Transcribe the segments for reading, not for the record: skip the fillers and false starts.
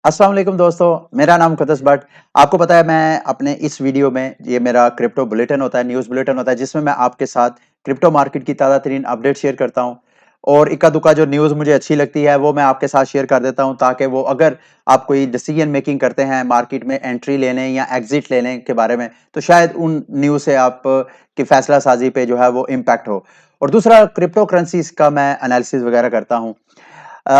अस्सलाम वालेकुम दोस्तों, मेरा नाम कदस भट्ट। आपको पता है मैं अपने इस वीडियो में ये मेरा क्रिप्टो बुलेटिन होता है, न्यूज़ बुलेटिन होता है जिसमें मैं आपके साथ क्रिप्टो मार्केट की ताज़ा-तरीन अपडेट शेयर करता हूँ। और इक्का-दुक्का जो न्यूज़ मुझे अच्छी लगती है वो मैं आपके साथ शेयर कर देता हूँ ताकि वो अगर आप कोई डिसीजन मेकिंग करते हैं मार्केट में एंट्री लेने या एग्ज़िट लेने के बारे में, तो शायद उन न्यूज़ से आप की फैसला साज़ी पे जो है वो इम्पैक्ट हो। और दूसरा क्रिप्टो करेंसीज़ का मैं एनालिसिस वगैरह करता हूँ।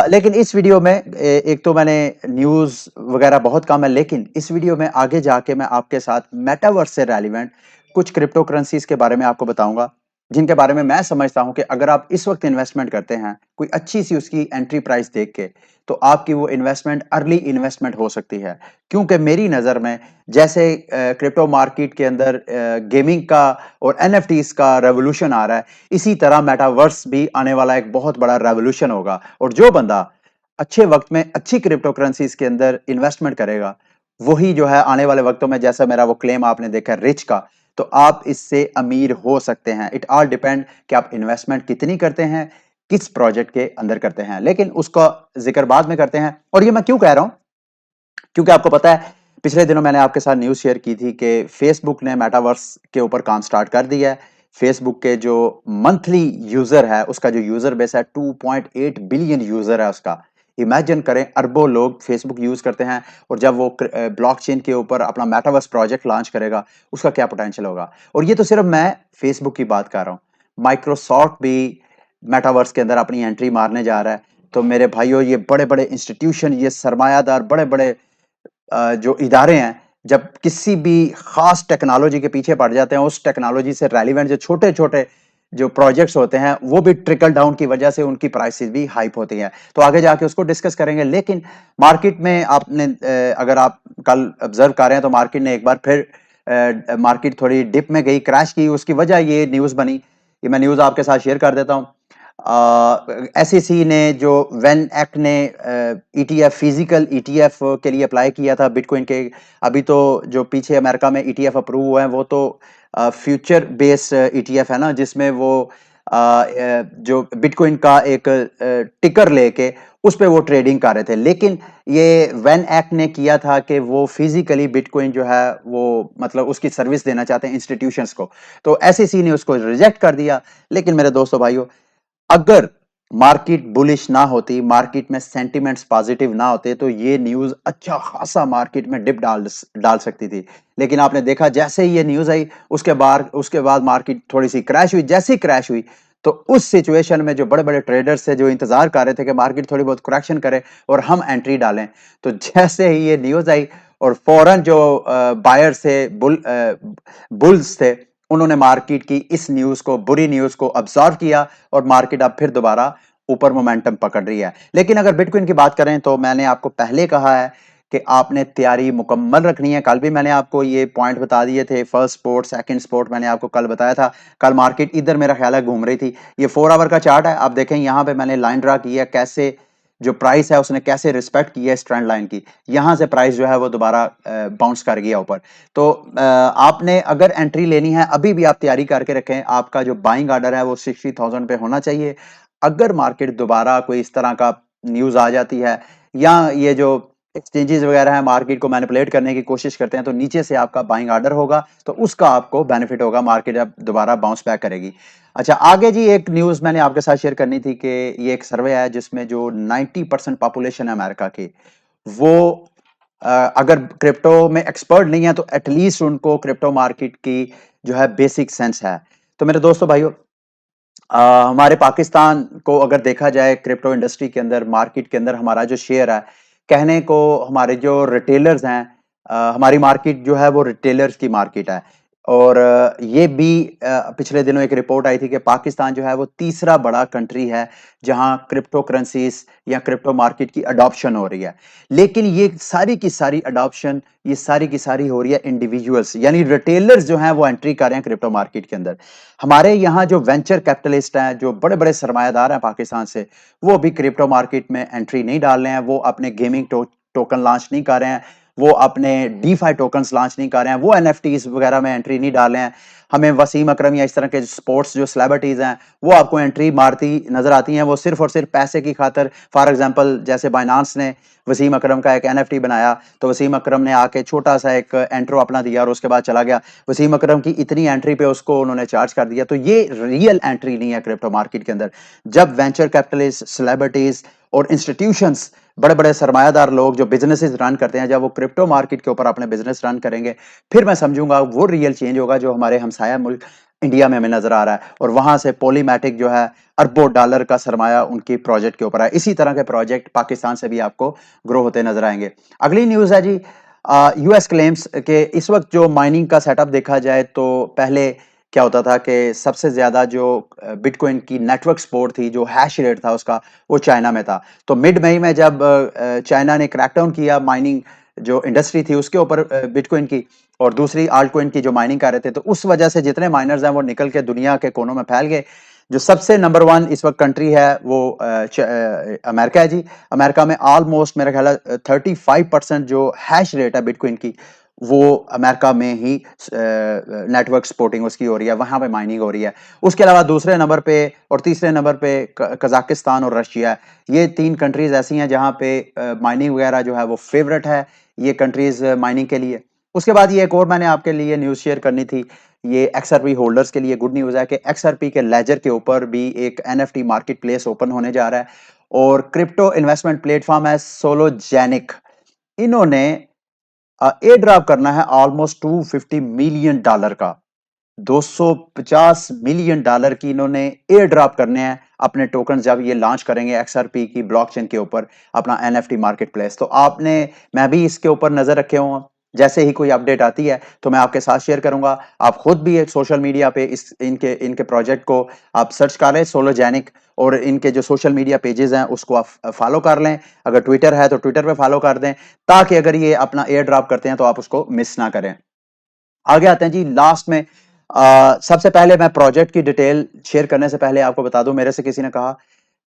लेकिन इस वीडियो में एक तो मैंने न्यूज़ वगैरह बहुत कम है, लेकिन इस वीडियो में आगे जाके मैं आपके साथ मेटावर्स से रेलेवेंट कुछ क्रिप्टो करेंसीज़ के बारे में आपको बताऊँगा, जिनके बारे में मैं समझता हूँ कि अगर आप इस वक़्त इन्वेस्टमेंट करते हैं, कोई अच्छी-सी उसकी एंट्री प्राइस देख के, तो आपकी वो इन्वेस्टमेंट अर्ली इन्वेस्टमेंट हो सकती है। क्योंकि मेरी नज़र में जैसे क्रिप्टो मार्केट के अंदर गेमिंग का और एनएफटीज़ का रेवोल्यूशन आ रहा है, इसी तरह मेटावर्स भी आने वाला एक बहुत बड़ा रेवोल्यूशन होगा। और जो बंदा अच्छे वक्त में अच्छी क्रिप्टो करेंसीज के अंदर इन्वेस्टमेंट करेगा, वही जो है आने वाले वक्तों में, जैसा मेरा वो क्लेम आपने देखा रिच का, तो आप इससे अमीर हो सकते हैं। इट ऑल डिपेंड कि आप इन्वेस्टमेंट कितनी करते हैं, किस प्रोजेक्ट के अंदर करते हैं, लेकिन उसका जिक्र बाद में करते हैं। और ये मैं क्यों कह रहा हूं, क्योंकि आपको पता है पिछले दिनों मैंने आपके साथ न्यूज़ शेयर की थी कि फेसबुक ने मेटावर्स के ऊपर काम स्टार्ट कर दिया है। फेसबुक के जो मंथली यूज़र है, उसका जो यूज़र बेस है 2.8 बिलियन यूज़र है उसका। इमेजिन करें अरबों लोग फेसबुक यूज़ करते हैं और जब वो ब्लॉकचेन के ऊपर अपना मेटावर्स प्रोजेक्ट लॉन्च करेगा, उसका क्या पोटेंशियल होगा। और ये तो सिर्फ मैं फेसबुक की बात कर रहा हूँ। माइक्रोसॉफ्ट भी मेटावर्स के अंदर अपनी एंट्री मारने जा रहा है। तो मेरे भाइयों, ये बड़े-बड़े इंस्टीट्यूशन, ये सरमायादार बड़े-बड़े जो इदारे हैं, जब किसी भी खास टेक्नोलॉजी के पीछे पड़ जाते हैं, उस टेक्नोलॉजी से रेलेवेंट जो छोटे-छोटे जो प्रोजेक्ट्स होते हैं, वो भी ट्रिकल डाउन की वजह से उनकी प्राइसेस भी हाइप होती हैं। तो आगे जाके उसको डिस्कस करेंगे। लेकिन मार्केट में आपने अगर आप कल ऑब्जर्व कर रहे हैं तो मार्केट ने एक बार फिर मार्केट थोड़ी डिप में गई, क्रैश की। उसकी वजह ये न्यूज़ बनी। ये मैं न्यूज़ आपके साथ शेयर कर देता हूँ। एसईसी ने जो वेन एक्ट ने ईटीएफ, फिजिकल ईटीएफ के लिए अप्लाई किया था बिटकॉइन के। अभी तो जो पीछे अमेरिका में ईटीएफ अप्रूव हुए हैं वो तो फ्यूचर बेस्ड ईटीएफ है ना, जिसमें वो जो बिटकॉइन का एक टिकर लेके उस पे वो ट्रेडिंग कर रहे थे। लेकिन ये वेन एक्ट ने किया था कि वो फिजिकली बिटकॉइन जो है वो मतलब उसकी सर्विस देना चाहते हैं इंस्टीट्यूशंस को। तो एसईसी ने उसको रिजेक्ट कर दिया। लेकिन मेरे दोस्तों भाइयों, अगर मार्केट बुलिश ना होती, मार्केट में सेंटिमेंट्स पॉजिटिव ना होते, तो ये न्यूज़ अच्छा खासा मार्केट में डिप डाल डाल सकती थी। लेकिन आपने देखा जैसे ही ये न्यूज़ आई, उसके बाद मार्केट थोड़ी-सी क्रैश हुई। जैसे ही क्रैश हुई, तो उस सिचुएशन में जो बड़े-बड़े ट्रेडर्स थे, जो इंतज़ार कर रहे थे कि मार्केट थोड़ी बहुत करेक्शन करे और हम एंट्री डालें, तो जैसे ही ये न्यूज़ आई और फौरन जो बायर्स थे, बुल्स थे, उन्होंने मार्केट की इस न्यूज़ को, बुरी न्यूज़ को ऑब्ज़र्व किया और मार्केट अब फिर दोबारा ऊपर मोमेंटम पकड़ रही है। लेकिन अगर बिटकॉइन की बात करें तो मैंने आपको पहले कहा है कि आपने तैयारी मुकम्मल रखनी है। कल भी मैंने आपको ये पॉइंट बता दिए थे, फर्स्ट स्पॉट, सेकंड स्पॉट मैंने आपको कल बताया था। कल मार्केट इधर मेरा ख्याल है घूम रही थी। ये 4 आवर का चार्ट है। आप देखें यहाँ पे मैंने लाइन ड्रा की है, कैसे जो प्राइस है उसने कैसे रिस्पेक्ट की है इस ट्रेंड लाइन की। यहाँ से प्राइस जो है वो दोबारा बाउंस कर गया ऊपर। तो आपने अगर एंट्री लेनी है, अभी भी आप तैयारी करके रखें। आपका जो बाइंग ऑर्डर है वो 60,000 पे होना चाहिए। अगर मार्केट दोबारा कोई इस तरह का न्यूज़ आ जाती है या ये जो एक्सचेंजेस वगैरह हैं मार्केट को मैनिपुलेट करने की कोशिश करते हैं, तो नीचे से आपका बाइंग ऑर्डर होगा, तो उसका आपको बेनिफिट होगा, मार्केट अब दोबारा बाउंस बैक करेगी। अच्छा, आगे जी एक न्यूज़ मैंने आपके साथ शेयर करनी थी कि ये एक सर्वे है जिसमें जो 90% पॉपुलेशन है अमेरिका की, वो अगर क्रिप्टो में एक्सपर्ट नहीं है तो एटलीस्ट उनको क्रिप्टो मार्केट की जो है बेसिक सेंस है। तो मेरे दोस्तों भाइयों, हमारे पाकिस्तान को अगर देखा जाए क्रिप्टो इंडस्ट्री के अंदर, मार्केट के अंदर हमारा जो शेयर है, कहने को हमारे जो रिटेलर्स हैं, हमारी मार्केट जो है वो रिटेलर्स की मार्केट है। और ये भी पिछले दिनों एक रिपोर्ट आई थी कि पाकिस्तान जो है वो तीसरा बड़ा कंट्री है जहां क्रिप्टो करेंसीज या क्रिप्टो मार्केट की अडॉप्शन हो रही है। लेकिन ये सारी की सारी अडॉप्शन, ये सारी की सारी हो रही है इंडिविजुअल्स, यानी रिटेलर्स जो हैं वो एंट्री कर रहे हैं क्रिप्टो मार्केट के अंदर। हमारे यहाँ जो वेंचर कैपिटलिस्ट हैं, जो बड़े-बड़े सरमायादार हैं पाकिस्तान से, वो अभी क्रिप्टो मार्केट में एंट्री नहीं डाल रहे हैं। वो अपने गेमिंग टोकन लॉन्च नहीं कर रहे हैं। वो अपने डीफाई टोकन्स लॉन्च नहीं कर रहे हैं। वो एनएफटीज वगैरह में एंट्री नहीं डाल रहे हैं। हमें वसीम अकरम या इस तरह के स्पोर्ट्स जो सेलिब्रिटीज हैं वो आपको एंट्री मारती नजर आती हैं, वो सिर्फ और सिर्फ पैसे की खातर। फॉर एग्जांपल जैसे बाइनांस ने वसीम अकरम का एक एनएफटी बनाया, तो वसीम अकरम ने आके छोटा सा एक एंट्रो अपना दिया और उसके बाद चला गया। वसीम अकरम की इतनी एंट्री पे उसको उन्होंने चार्ज कर दिया। तो ये रियल एंट्री नहीं है क्रिप्टो मार्केट के अंदर। जब वेंचर कैपिटलिस्ट, सेलिब्रिटीज और इंस्टीट्यूशंस, बड़े बड़े सरमायादार लोग जो बिजनेसेस रन करते हैं, जब वो क्रिप्टो मार्केट के ऊपर अपने बिजनेस रन करेंगे, फिर मैं समझूंगा वो रियल चेंज होगा जो हमारे हमसाया मुल्क इंडिया में हमें नजर आ रहा है। और वहां से पॉलीमैटिक जो है अरबों डॉलर का सरमाया उनकी प्रोजेक्ट के ऊपर है। इसी तरह के प्रोजेक्ट पाकिस्तान से भी आपको ग्रो होते नजर आएंगे। अगली न्यूज है जी, यूएस क्लेम्स के इस वक्त जो माइनिंग का सेटअप देखा जाए तो पहले क्या होता था कि सबसे ज्यादा जो बिटकॉइन की नेटवर्क सपोर्ट थी, जो हैश रेट था उसका, वो चाइना में था। तो मिड मई में जब चाइना ने क्रैकडाउन किया माइनिंग जो इंडस्ट्री थी उसके ऊपर बिटकॉइन की और दूसरी आल्टकॉइन की जो माइनिंग कर रहे थे, तो उस वजह से जितने माइनर्स हैं वो निकल के दुनिया के कोनों में फैल गए। जो सबसे नंबर वन इस वक्त कंट्री है वो अमेरिका है जी। अमेरिका में ऑलमोस्ट मेरा ख्याल है 35% जो हैश रेट है बिटकॉइन की, वो अमेरिका में ही नेटवर्क सपोर्टिंग उसकी हो रही है, वहां पे माइनिंग हो रही है। उसके अलावा दूसरे नंबर पे और तीसरे नंबर पे कजाकिस्तान और रशिया है। ये तीन कंट्रीज ऐसी हैं जहां पे माइनिंग वगैरह जो है वो फेवरेट है ये कंट्रीज माइनिंग के लिए। उसके बाद ये एक और मैंने आपके लिए न्यूज शेयर करनी थी। ये एक्सआरपी होल्डर्स के लिए गुड न्यूज है कि एक्सआरपी के लेजर के ऊपर भी एक एनएफटी मार्केट प्लेस ओपन होने जा रहा है। और क्रिप्टो इन्वेस्टमेंट प्लेटफॉर्म है सोलोजेनिक, इन्होंने एयर ड्रॉप करना है ऑलमोस्ट $250 मिलियन का। $250 मिलियन की इन्होंने एयर ड्रॉप करने हैं अपने टोकन जब ये लॉन्च करेंगे एक्सआरपी की ब्लॉकचेन के ऊपर अपना एनएफटी मार्केट प्लेस। तो आपने, मैं भी इसके ऊपर नजर रखे हुए, जैसे ही कोई अपडेट आती है तो मैं आपके साथ शेयर करूंगा। आप खुद भी एक सोशल मीडिया पे इस इनके इनके प्रोजेक्ट को आप सर्च कर लें सोलोजेनिक, और इनके जो सोशल मीडिया पेजेस हैं उसको आप फॉलो कर लें। अगर ट्विटर है तो ट्विटर पे फॉलो कर दें, ताकि अगर ये अपना एयर ड्रॉप करते हैं तो आप उसको मिस ना करें। आगे आते हैं जी लास्ट में। सबसे पहले मैं प्रोजेक्ट की डिटेल शेयर करने से पहले आपको बता दूं, मेरे से किसी ने कहा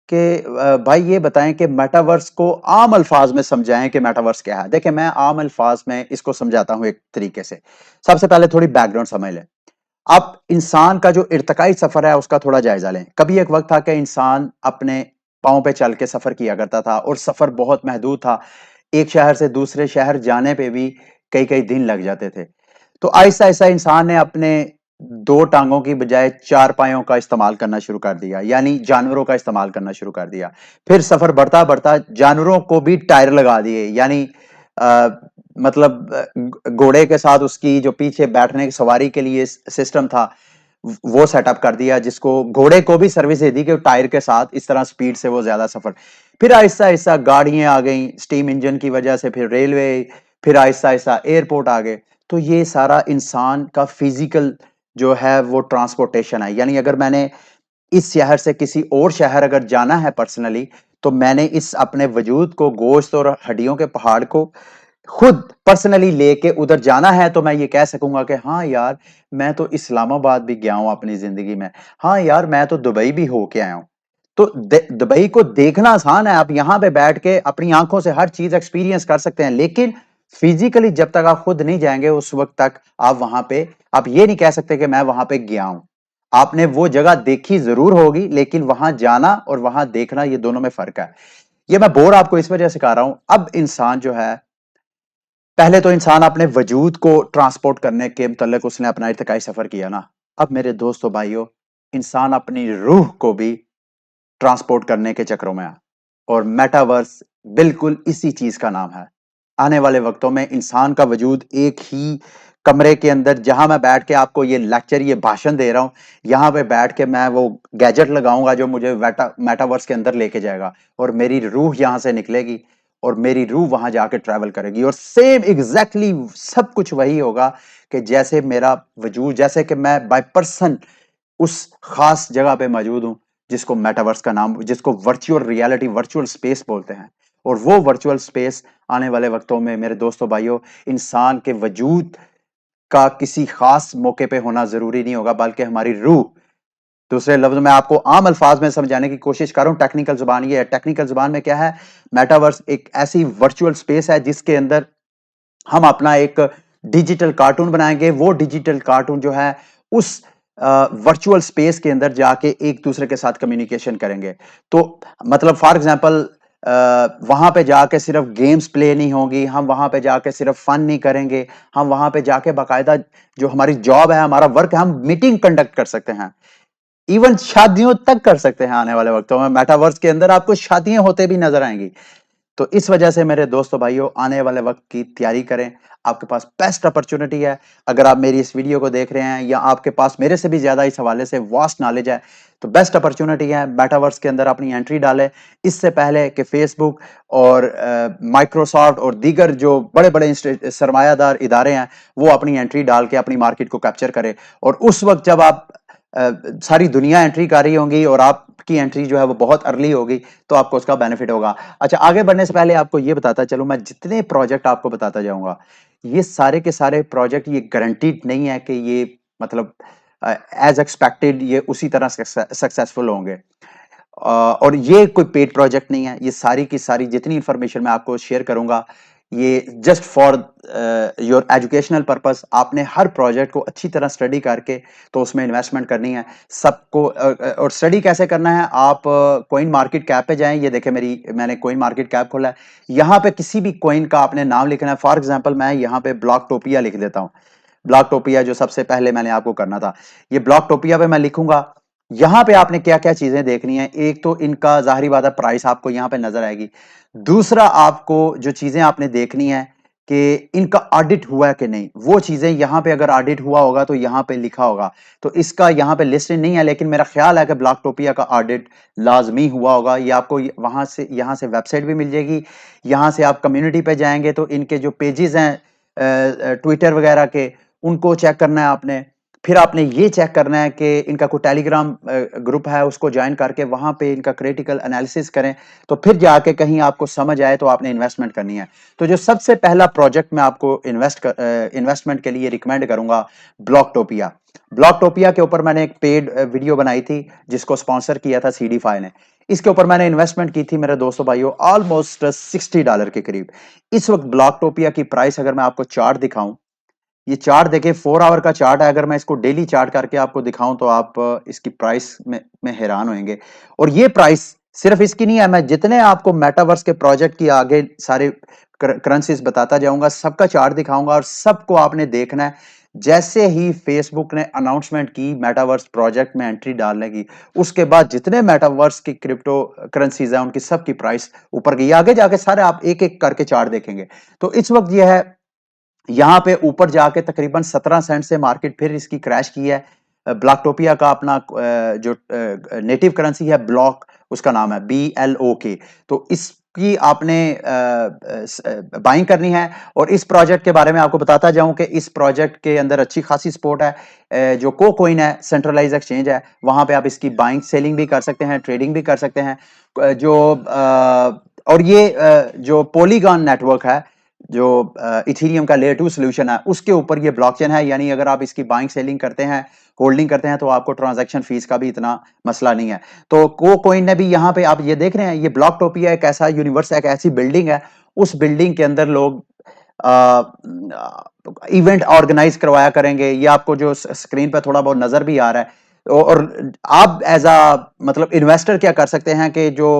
कि भाई ये बताएं कि मेटावर्स को आम अल्फाज में समझाएं कि मेटावर्स क्या है। देखिए मैं आम अल्फाज में इसको समझाता हूं एक तरीके से। सबसे पहले थोड़ी बैकग्राउंड समझ लें। आप इंसान का जो इर्तिकाई सफर है उसका थोड़ा जायजा लें। कभी एक वक्त था कि इंसान अपने पांव पे चल के सफर किया करता था और सफर बहुत महदूद था। एक शहर से दूसरे शहर जाने पे भी कई कई दिन लग जाते थे। तो आहिस्ता आहिस्ता इंसान ने अपने दो टांगों की बजाय चार पायों का इस्तेमाल करना शुरू कर दिया, यानी जानवरों का इस्तेमाल करना शुरू कर दिया। फिर सफर बढ़ता बढ़ता जानवरों को भी टायर लगा दिए, यानी आ, मतलब घोड़े के साथ उसकी जो पीछे बैठने की सवारी के लिए सिस्टम था वो सेटअप कर दिया, जिसको घोड़े को भी सर्विस दे दी कि टायर के साथ इस तरह स्पीड से वो ज्यादा सफर। फिर आहिस्ता आहिस्ता गाड़ियां आ गई स्टीम इंजन की वजह से, फिर रेलवे, फिर आहिस्ता आहिस्ता एयरपोर्ट आ गए। तो ये सारा इंसान का फिजिकल जो है वो ट्रांसपोर्टेशन है। यानी अगर मैंने इस शहर से किसी और शहर अगर जाना है पर्सनली, तो मैंने इस अपने वजूद को, गोश्त और हड्डियों के पहाड़ को खुद पर्सनली लेके उधर जाना है, तो मैं ये कह सकूंगा कि हाँ यार मैं तो इस्लामाबाद भी गया हूं अपनी जिंदगी में। हाँ यार मैं तो दुबई भी होके आया हूं। तो दुबई को देखना आसान है, आप यहां पे बैठ के अपनी आंखों से हर चीज एक्सपीरियंस कर सकते हैं, लेकिन फिजिकली जब तक आप खुद नहीं जाएंगे उस वक्त तक आप वहां पे, आप ये नहीं कह सकते कि मैं वहां पे गया हूं। आपने वो जगह देखी जरूर होगी, लेकिन वहां जाना और वहां देखना ये दोनों में फर्क है। ये मैं बोर आपको इस वजह से कह रहा हूं। अब इंसान जो है, पहले तो इंसान अपने वजूद को ट्रांसपोर्ट करने के मतलब उसने अपना इर्तिकाई सफर किया ना। अब मेरे दोस्तों भाइयों, इंसान अपनी रूह को भी ट्रांसपोर्ट करने के चक्रों में है, और मेटावर्स बिल्कुल इसी चीज का नाम है। आने वाले वक्तों में इंसान का वजूद एक ही कमरे के अंदर, जहां मैं बैठ के आपको ये लेक्चर, ये भाषण दे रहा हूं, यहां पे बैठ के मैं वो गैजेट लगाऊंगा जो मुझे मेटावर्स के अंदर लेके जाएगा, और मेरी रूह यहां से निकलेगी और मेरी रूह वहां जाके ट्रैवल करेगी, और सेम एग्जैक्टली सब कुछ वही होगा कि जैसे मेरा वजूद, जैसे कि मैं बाय पर्सन उस खास जगह पे मौजूद हूं जिसको मेटावर्स का नाम, जिसको वर्चुअल रियलिटी, वर्चुअल स्पेस बोलते हैं। और वो वर्चुअल स्पेस आने वाले वक्तों में मेरे दोस्तों भाइयों, इंसान के वजूद का किसी खास मौके पे होना जरूरी नहीं होगा, बल्कि हमारी रूह। दूसरे लफ्ज में आपको आम अल्फाज में समझाने की कोशिश करूं, टेक्निकल जुबान ये है। टेक्निकल जुबान में क्या है, मेटावर्स एक ऐसी वर्चुअल स्पेस है जिसके अंदर हम अपना एक डिजिटल कार्टून बनाएंगे। वो डिजिटल कार्टून जो है उस वर्चुअल स्पेस के अंदर जाके एक दूसरे के साथ कम्युनिकेशन करेंगे। तो मतलब फॉर एग्जांपल वहां पे जाके सिर्फ गेम्स प्ले नहीं होंगी, हम वहां पे जाके सिर्फ फन नहीं करेंगे, हम वहां पे जाके बाकायदा जो हमारी जॉब है, हमारा वर्क है, हम मीटिंग कंडक्ट कर सकते हैं, इवन शादियों तक कर सकते हैं। आने वाले वक्तों में मेटावर्स के अंदर आपको शादियां होते भी नजर आएंगी। तो इस वजह से मेरे दोस्तों भाइयों, आने वाले वक्त की तैयारी करें। आपके पास बेस्ट अपॉर्चुनिटी है। अगर आप मेरी इस वीडियो को देख रहे हैं या आपके पास मेरे से भी ज्यादा इस हवाले से वास्ट नॉलेज है, तो बेस्ट अपॉर्चुनिटी है, मेटावर्स के अंदर अपनी एंट्री डालें। इससे पहले कि फेसबुक और माइक्रोसॉफ्ट और दीगर जो बड़े बड़े सरमायादार इदारे हैं वो अपनी एंट्री डाल के अपनी मार्केट को कैप्चर करें। और उस वक्त जब आप सारी दुनिया एंट्री कर रही होंगी और आपकी एंट्री जो है वो बहुत अर्ली होगी, तो आपको उसका बेनिफिट होगा। अच्छा, आगे बढ़ने से पहले आपको ये बताता चलूं, मैं जितने प्रोजेक्ट आपको बताता जाऊंगा, ये सारे के सारे प्रोजेक्ट ये गारंटीड नहीं है कि ये मतलब एज एक्सपेक्टेड ये उसी तरह सक्सेसफुल होंगे। और ये कोई पेड प्रोजेक्ट नहीं है। ये सारी की सारी जितनी इंफॉर्मेशन मैं आपको शेयर करूंगा, ये just for your educational purpose. आपने हर प्रोजेक्ट को अच्छी तरह स्टडी करके तो उसमें इन्वेस्टमेंट करनी है सबको। और स्टडी कैसे करना है, आप कॉइन मार्केट कैप पे जाएं। ये देखें, मैंने कॉइन मार्केट कैप खोला है। यहाँ पे किसी भी कॉइन का आपने नाम लिखना है। फॉर एग्जांपल मैं यहाँ पे ब्लॉकटोपिया लिख देता हूँ। ब्लॉकटोपिया जो सबसे पहले मैंने आपको करना था, ये ब्लॉकटोपिया पे मैं लिखूंगा। यहां पे आपने क्या क्या चीजें देखनी है, एक तो इनका जाहिर बात है प्राइस आपको यहां पे नजर आएगी। दूसरा, आपको जो चीजें आपने देखनी है कि इनका ऑडिट हुआ है कि नहीं, वो चीजें यहां पे अगर ऑडिट हुआ होगा तो यहां पे लिखा होगा। तो इसका यहां पे लिस्ट नहीं है, लेकिन मेरा ख्याल है कि ब्लॉकटोपिया का ऑडिट लाजमी हुआ होगा। ये आपको वहां से यहां से वेबसाइट भी मिल जाएगी। यहां से आप कम्युनिटी पे जाएंगे तो इनके जो पेजेस हैं ट्विटर वगैरह के, उनको चेक करना है आपने। फिर आपने ये चेक करना है कि इनका कोई टेलीग्राम ग्रुप है, उसको ज्वाइन करके वहां पे इनका क्रिटिकल एनालिसिस करें। तो फिर जाके कहीं आपको समझ आए तो आपने इन्वेस्टमेंट करनी है। तो जो सबसे पहला प्रोजेक्ट मैं आपको इन्वेस्टमेंट के लिए रिकमेंड करूंगा, ब्लॉकटोपिया। ब्लॉकटोपिया के ऊपर मैंने एक पेड वीडियो बनाई थी जिसको स्पॉन्सर किया था CD5 ने। इसके ऊपर मैंने इन्वेस्टमेंट की थी मेरे दोस्तों भाइयों ऑलमोस्ट $60 के करीब। इस वक्त ब्लॉकटोपिया की प्राइस, अगर मैं आपको चार्ट दिखाऊं, ये चार्ट देखिए 4 आवर का चार्ट है। अगर मैं इसको डेली चार्ट करके आपको दिखाऊं तो आप इसकी प्राइस में हैरान होंगे। और ये प्राइस सिर्फ इसकी नहीं है, मैं जितने आपको मेटावर्स के प्रोजेक्ट की आगे सारे करेंसीज बताता जाऊंगा, सबका चार्ट दिखाऊंगा और सबको आपने देखना है। जैसे ही फेसबुक ने अनाउंसमेंट की मेटावर्स प्रोजेक्ट में एंट्री डालने की, उसके बाद जितने मेटावर्स की क्रिप्टो करेंसीज हैं उनकी सबकी प्राइस ऊपर गई। आगे जाके सारे आप एक एक करके चार्ट देखेंगे। तो इस वक्त यह है, यहां पे ऊपर जाके तकरीबन 17 सेंट से मार्केट फिर इसकी क्रैश की है। ब्लॉकटोपिया का अपना जो नेटिव करेंसी है ब्लॉक, उसका नाम है BLOK। तो इसकी आपने बाइंग करनी है। और इस प्रोजेक्ट के बारे में आपको बताता जाऊं कि इस प्रोजेक्ट के अंदर अच्छी खासी सपोर्ट है। जो कोइन है, सेंट्रलाइज एक्सचेंज है, वहां पे आप इसकी बाइंग सेलिंग भी कर सकते हैं, ट्रेडिंग भी कर सकते हैं। जो और ये जो पॉलीगॉन नेटवर्क है, जो इथेरियम का लेयर 2 सॉल्यूशन है, उसके ऊपर ये ब्लॉकचेन है। यानी अगर आप इसकी बाइंग सेलिंग करते हैं, होल्डिंग करते हैं, तो आपको ट्रांजैक्शन फीस का भी इतना मसला नहीं है। तो कोइन ने भी यहाँ पे आप ये देख रहे हैं, ये ब्लॉकटोपिया एक ऐसा यूनिवर्स है, एक ऐसी बिल्डिंग है। उस बिल्डिंग के अंदर लोग इवेंट ऑर्गेनाइज करवाया करेंगे। ये आपको जो स्क्रीन पे थोड़ा बहुत नजर भी आ रहा है। और आप एज अ मतलब इन्वेस्टर क्या कर सकते हैं कि जो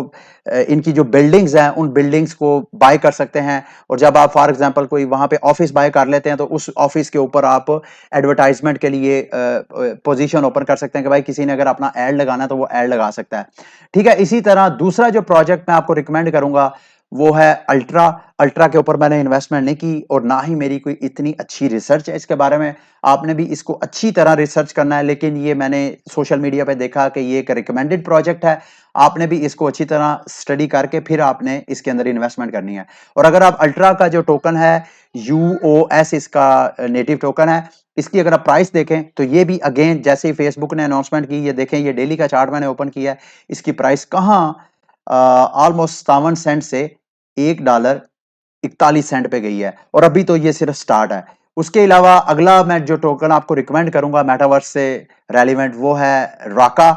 इनकी जो बिल्डिंग्स हैं, उन बिल्डिंग्स को बाय कर सकते हैं। और जब आप फॉर एग्जांपल कोई वहां पे ऑफिस बाय कर लेते हैं, तो उस ऑफिस के ऊपर आप एडवर्टाइजमेंट के लिए पोजीशन ओपन कर सकते हैं कि भाई किसी ने अगर अपना एड लगाना है तो वो एड लगा सकता है। ठीक है। इसी तरह दूसरा जो प्रोजेक्ट मैं आपको रिकमेंड करूंगा वो है अल्ट्रा। अल्ट्रा के ऊपर मैंने इन्वेस्टमेंट नहीं की और ना ही मेरी कोई इतनी अच्छी रिसर्च है इसके बारे में। आपने भी इसको अच्छी तरह रिसर्च करना है, लेकिन ये मैंने सोशल मीडिया पे देखा कि ये एक रिकमेंडेड प्रोजेक्ट है। आपने भी इसको अच्छी तरह स्टडी करके फिर आपने इसके अंदर इन्वेस्टमेंट करनी है। और अगर आप अल्ट्रा का जो टोकन है, UOS इसका नेटिव टोकन है, इसकी अगर आप प्राइस देखें तो ये भी अगेन जैसे ही फेसबुक ने अनाउंसमेंट की, ये देखें, ये डेली का चार्ट मैंने ओपन किया है। इसकी प्राइस कहाँ ऑलमोस्ट 57 सेंट से $1.41 पे गई है। और अभी तो ये सिर्फ स्टार्ट है। उसके अलावा अगला मैं जो टोकन आपको रिकमेंड करूंगा मेटावर्स से रेलिवेंट, वो है राका।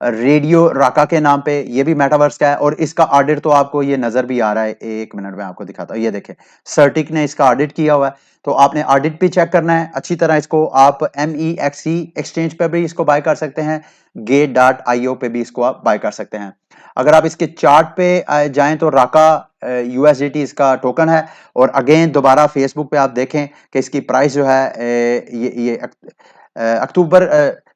रेडियो राका के नाम पे, ये भी मेटावर्स का है और इसका ऑडिट तो आपको ये नजर भी आ रहा है। एक मिनट में आपको दिखाता हूँ, ये देखें सर्टिक ने इसका ऑडिट किया हुआ है। तो आपने ऑडिट भी चेक करना है अच्छी तरह। इसको आप MEXC एक्सचेंज पे भी इसको बाय कर सकते हैं, Gate.io पे भी इसको आप बाय कर सकते हैं। अगर आप इसके चार्ट पे जाएं तो राका USDT इसका टोकन है। और अगेन दोबारा फेसबुक पे आप देखें कि इसकी प्राइस जो है ये अक्टूबर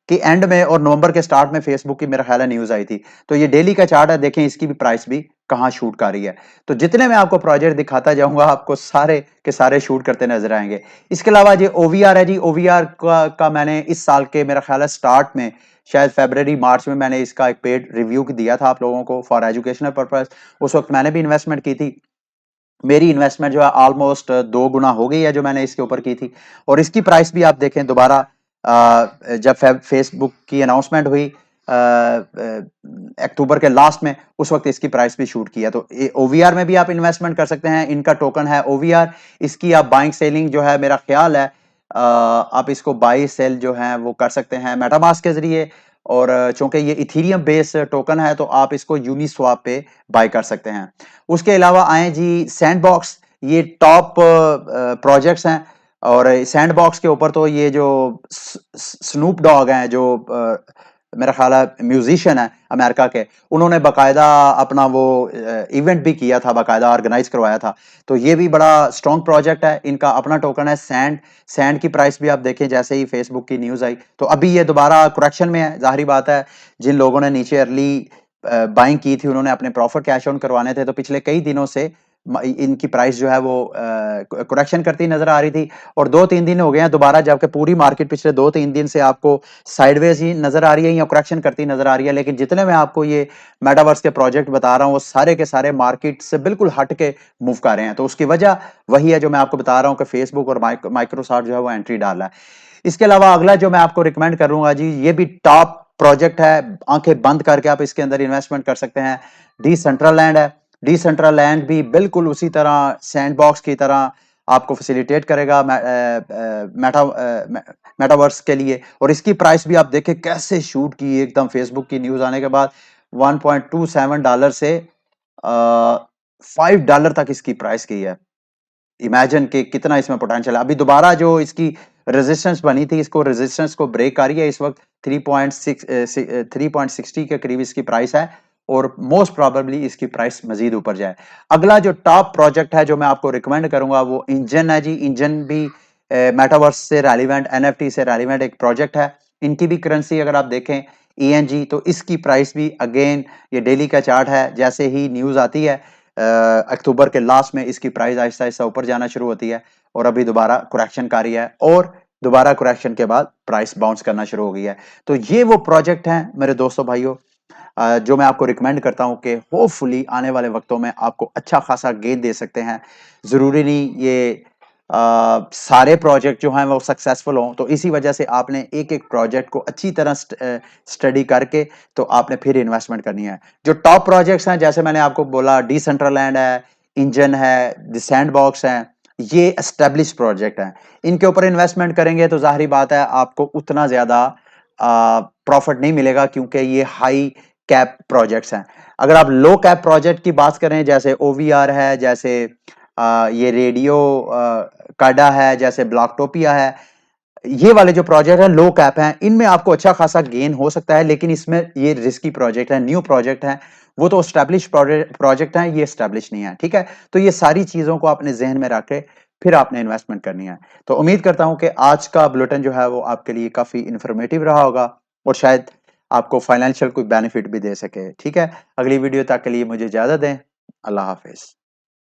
के एंड में और नवंबर के स्टार्ट में फेसबुक की मेरा ख्याल है न्यूज आई थी। तो ये डेली का चार्ट है, देखें इसकी भी प्राइस भी कहां शूट कर रही है। तो जितने मैं आपको प्रोजेक्ट दिखाता जाऊंगा आपको सारे के सारे शूट करते नजर आएंगे। इसके अलावा ये OVR है जी, OVR का मैंने इस साल के मेरा ख्याल है स्टार्ट में, शायद फरवरी मार्च में मैंने इसका एक पेड रिव्यू दिया था आप लोगों को फॉर एजुकेशनल पर्पज। उस वक्त मैंने भी इन्वेस्टमेंट की थी। मेरी इन्वेस्टमेंट जो है ऑलमोस्ट 2 गुना हो गई है जो मैंने इसके ऊपर की थी। और इसकी प्राइस भी आप देखें दोबारा, जब फेसबुक की अनाउंसमेंट हुई अक्टूबर के लास्ट में, उस वक्त इसकी प्राइस भी शूट किया। तो OVR में भी आप इन्वेस्टमेंट कर सकते हैं। इनका टोकन है OVR। इसकी आप बाइंग सेलिंग जो है मेरा ख्याल है आप इसको बाई सेल जो है वो कर सकते हैं मेटामास्क के जरिए। और चूंकि ये इथीरियम बेस टोकन है तो आप इसको यूनिस्वाप पे बाय कर सकते हैं। उसके अलावा आए जी सैंडबॉक्स, ये टॉप प्रोजेक्ट्स हैं। और सैंडबॉक्स के ऊपर तो ये जो स्नूप डॉग हैं जो मेरा ख्याल है म्यूजिशियन है अमेरिका के, उन्होंने बाकायदा अपना वो इवेंट भी किया था, बाकायदा ऑर्गेनाइज करवाया था। तो ये भी बड़ा स्ट्रॉन्ग प्रोजेक्ट है। इनका अपना टोकन है सैंड। सैंड की प्राइस भी आप देखें, जैसे ही फेसबुक की न्यूज आई तो अभी ये दोबारा करेक्शन में है। जाहिर बात है जिन लोगों ने नीचे अर्ली बाइंग की थी उन्होंने अपने प्रॉफिट कैश ऑन करवाने थे, तो पिछले कई दिनों से इनकी प्राइस जो है वो करेक्शन करती नजर आ रही थी। और 2-3 दिन हो गए हैं दोबारा, जबकि पूरी मार्केट पिछले 2-3 दिन से आपको साइडवेज ही नजर आ रही है या करेक्शन करती नजर आ रही है। लेकिन जितने मैं आपको ये मेटावर्स के प्रोजेक्ट बता रहा हूँ वो सारे के सारे मार्केट से बिल्कुल हट के मूव कर रहे हैं। तो उसकी वजह वही है जो मैं आपको बता रहा हूँ कि फेसबुक और माइक्रोसॉफ्ट जो है वो एंट्री डाल रहा है। इसके अलावा अगला जो मैं आपको रिकमेंड करूंगा जी, ये भी टॉप प्रोजेक्ट है, आंखें बंद करके आप इसके अंदर इन्वेस्टमेंट कर सकते हैं। डिसेंट्रलैंड है। डिसेंट्रलैंड भी बिल्कुल उसी तरह सैंडबॉक्स की तरह आपको फैसिलिटेट करेगा मेटावर्स के लिए। और इसकी प्राइस भी आप देखें कैसे शूट की एकदम फेसबुक की न्यूज आने के बाद, $1.27 से $5 तक इसकी प्राइस की है। इमेजिन कि कितना इसमें पोटेंशियल है। अभी दोबारा जो इसकी रेजिस्टेंस बनी थी, इसको रेजिस्टेंस को ब्रेक कर रही है। इस वक्त 3.60 के करीब इसकी प्राइस है और मोस्ट प्रोबेबली इसकी प्राइस मजीद ऊपर जाए। अगला जो टॉप प्रोजेक्ट है जो मैं आपको रिकमेंड करूंगा वो इंजन है जी। इंजन भी मेटावर्स से रेलिवेंट, NFT से रेलिवेंट एक प्रोजेक्ट है। इनकी भी करेंसी अगर आप देखें ENG, तो इसकी प्राइस भी अगेन ये डेली का चार्ट है, जैसे ही न्यूज आती है अक्टूबर के लास्ट में इसकी प्राइस आहिस्ता आहिस्ता ऊपर जाना शुरू होती है और अभी दोबारा करेक्शन कर रही है और दोबारा करेक्शन के बाद प्राइस बाउंस करना शुरू हो गई है। तो ये वो प्रोजेक्ट हैं मेरे दोस्तों भाइयों जो मैं आपको रिकमेंड करता हूं कि होपफुली आने वाले वक्तों में आपको अच्छा खासा गेन दे सकते हैं। जरूरी नहीं ये सारे प्रोजेक्ट जो हैं वो सक्सेसफुल हों, तो इसी वजह से आपने एक एक प्रोजेक्ट को अच्छी तरह स्टडी करके तो आपने फिर इन्वेस्टमेंट करनी है। जो टॉप प्रोजेक्ट्स हैं जैसे मैंने आपको बोला डिसेंट्रलैंड है, इंजन है, द सैंडबॉक्स है, ये एस्टेब्लिश प्रोजेक्ट हैं। इनके ऊपर इन्वेस्टमेंट करेंगे तो जाहिर बात है आपको उतना ज्यादा प्रॉफिट नहीं मिलेगा क्योंकि ये हाई कैप प्रोजेक्ट्स हैं। अगर आप लो कैप प्रोजेक्ट की बात करें जैसे OVR है, जैसे ये रेडियो काडा है, जैसे ब्लॉकटोपिया है, ये वाले जो प्रोजेक्ट है लो कैप हैं, इनमें आपको अच्छा खासा गेन हो सकता है। लेकिन इसमें ये रिस्की प्रोजेक्ट है, न्यू प्रोजेक्ट है। वो तो स्टैब्लिश प्रोजेक्ट है, ये स्टैब्लिश नहीं है। ठीक है, तो ये सारी चीजों को अपने जहन में रख के फिर आपने इन्वेस्टमेंट करनी है। तो उम्मीद करता हूं कि आज का बुलेटिन जो है वो आपके लिए काफी इंफॉर्मेटिव रहा होगा और शायद आपको फाइनेंशियल कोई बेनिफिट भी दे सके। ठीक है, अगली वीडियो तक के लिए मुझे इजाजत दें। अल्लाह हाफिज।